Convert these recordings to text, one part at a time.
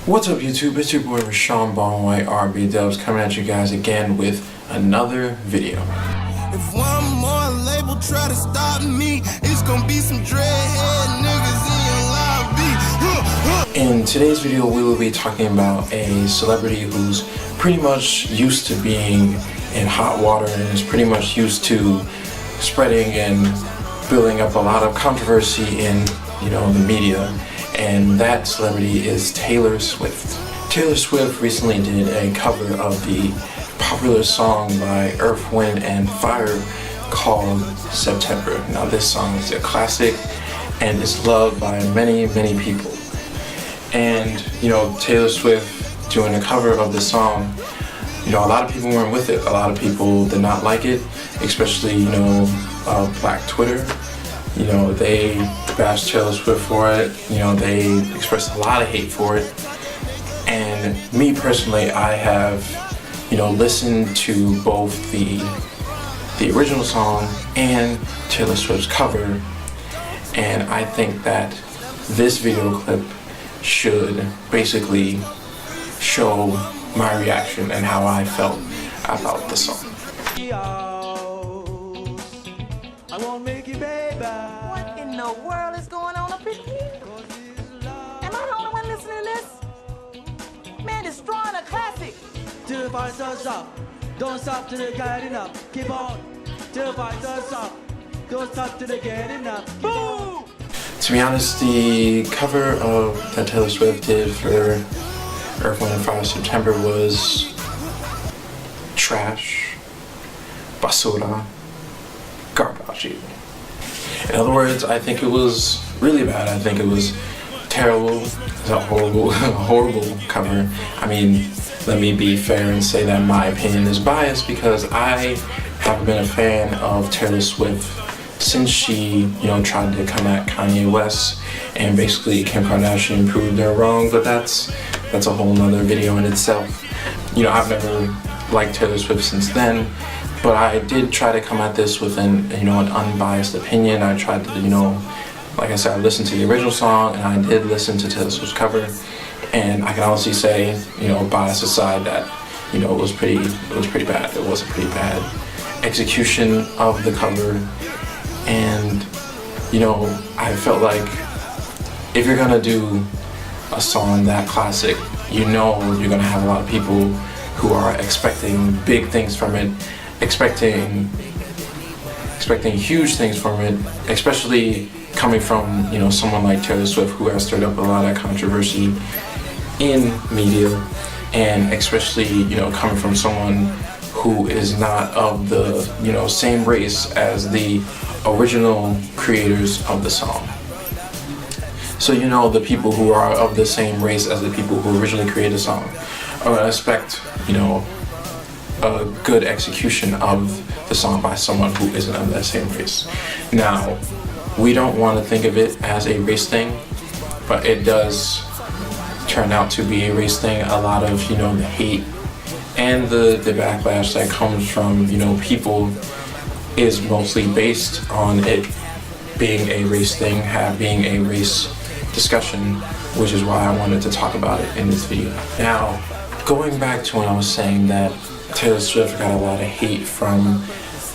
What's up YouTube, it's your boy Rashawn Bone White RB Dubs coming at you guys again with another video. If one more label try to stop me, it's gonna be some dreadhead niggas in your lobby. In today's video we will be talking about a celebrity who's pretty much used to being in hot water and is pretty much used to spreading and building up a lot of controversy in, the media. And that celebrity is Taylor Swift. Taylor Swift recently did a cover of the popular song by Earth, Wind & Fire called September. Now this song is a classic and is loved by many, many people. And, Taylor Swift doing a cover of the song, a lot of people weren't with it. A lot of people did not like it, especially, Black Twitter. They bashed Taylor Swift for it. They expressed a lot of hate for it. And me personally, I have, listened to both the original song and Taylor Swift's cover. And I think that this video clip should basically show my reaction and how I felt about the song. I won't make you, baby. What in the world is going on up in here? Am I the only one listening to this? Man, destroying a classic. Till the fight does up. Don't stop till they get enough. Keep on. Till the fight does up. Don't stop till they get enough. Boom! To be honest, the cover that Taylor Swift did for Earth, Wind & Fire September was trash, basura, garbage even. In other words, I think it was really bad. I think it was terrible. It's a horrible cover. I mean, let me be fair and say that my opinion is biased because I have been a fan of Taylor Swift since she, tried to come at Kanye West, and basically Kim Kardashian proved her wrong, but that's a whole nother video in itself. I've never liked Taylor Swift since then, but I did try to come at this with an unbiased opinion. I tried to, like I said, I listened to the original song and I did listen to Taylor Swift's cover, and I can honestly say, bias aside, that it was pretty bad. It was a pretty bad execution of the cover. And I felt like if you're gonna do a song that classic, you're gonna have a lot of people who are expecting big things from it, expecting huge things from it, especially coming from someone like Taylor Swift, who has stirred up a lot of controversy in media, and especially coming from someone who is not of the same race as the original creators of the song. So the people who are of the same race as the people who originally created the song are gonna expect a good execution of the song by someone who isn't of that same race. Now, we don't want to think of it as a race thing, but it does turn out to be a race thing. A lot of the hate and the backlash that comes from people is mostly based on it being a race thing, being a race discussion, which is why I wanted to talk about it in this video. Now, going back to when I was saying that Taylor Swift got a lot of hate from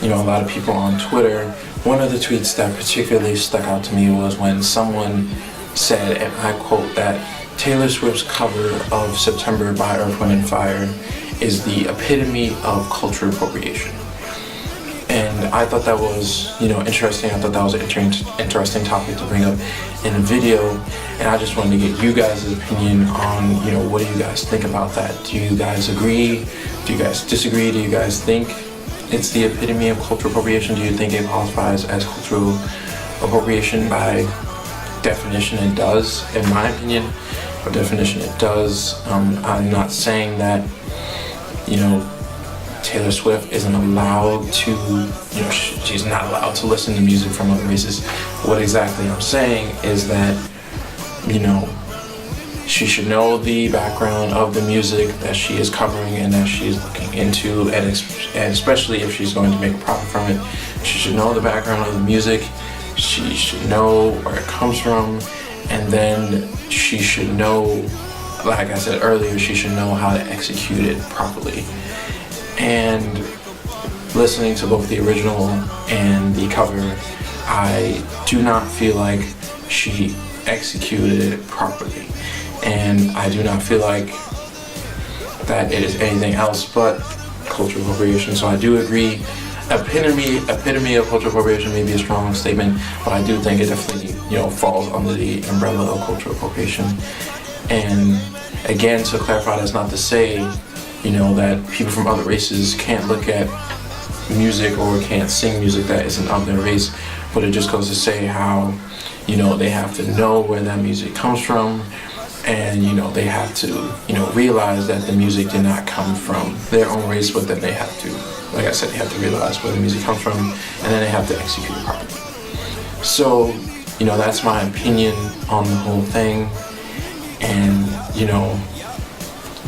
a lot of people on Twitter, one of the tweets that particularly stuck out to me was when someone said, and I quote, that Taylor Swift's cover of September by Earth, Wind & Fire is the epitome of cultural appropriation. And I thought that was, interesting. I thought that was an interesting topic to bring up in a video. And I just wanted to get you guys' opinion on, what do you guys think about that? Do you guys agree? Do you guys disagree? Do you guys think it's the epitome of cultural appropriation? Do you think it qualifies as cultural appropriation? By definition, it does. In my opinion, by definition, it does. I'm not saying that, Taylor Swift isn't allowed to, she's not allowed to listen to music from other races. What exactly I'm saying is that, she should know the background of the music that she is covering and that she's looking into, and especially if she's going to make a profit from it, she should know the background of the music, she should know where it comes from, and then she should know like I said earlier, she should know how to execute it properly. And listening to both the original and the cover, I do not feel like she executed it properly. And I do not feel like that it is anything else but cultural appropriation. So I do agree, epitome of cultural appropriation may be a strong statement, but I do think it definitely, falls under the umbrella of cultural appropriation. And again, to clarify, that's not to say, that people from other races can't look at music or can't sing music that isn't of their race, but it just goes to say how, they have to know where that music comes from, and they have to realize that the music did not come from their own race, but then they have to, like I said, they have to realize where the music comes from, and then they have to execute it properly. So that's my opinion on the whole thing. And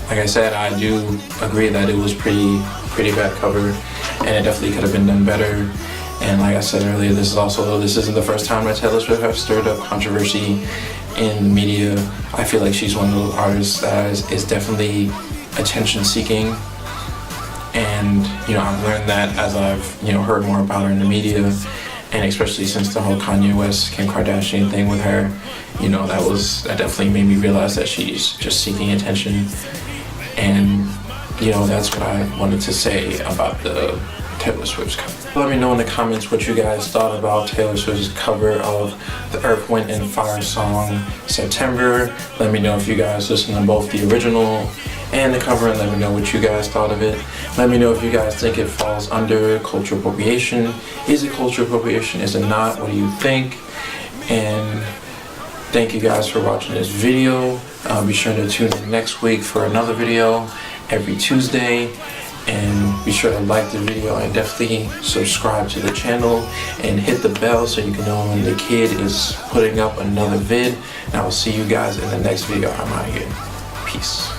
like I said, I do agree that it was pretty bad cover, and it definitely could have been done better. And like I said earlier, this isn't the first time that Taylor Swift has stirred up controversy in the media. I feel like she's one of those artists that is definitely attention seeking. And I've learned that as I've heard more about her in the media, and especially since the whole Kanye West, Kim Kardashian thing with her, that definitely made me realize that she's just seeking attention. And that's what I wanted to say about the Taylor Swift's cover. Let me know in the comments what you guys thought about Taylor Swift's cover of the Earth, Wind & Fire song, September. Let me know if you guys listen to both the original and the cover, and let me know what you guys thought of it. Let me know if you guys think it falls under cultural appropriation. Is it cultural appropriation? Is it not? What do you think? And thank you guys for watching this video. Be sure to tune in next week for another video every Tuesday. And be sure to like the video and definitely subscribe to the channel and hit the bell so you can know when the kid is putting up another vid. And I will see you guys in the next video. I'm out of here. Peace.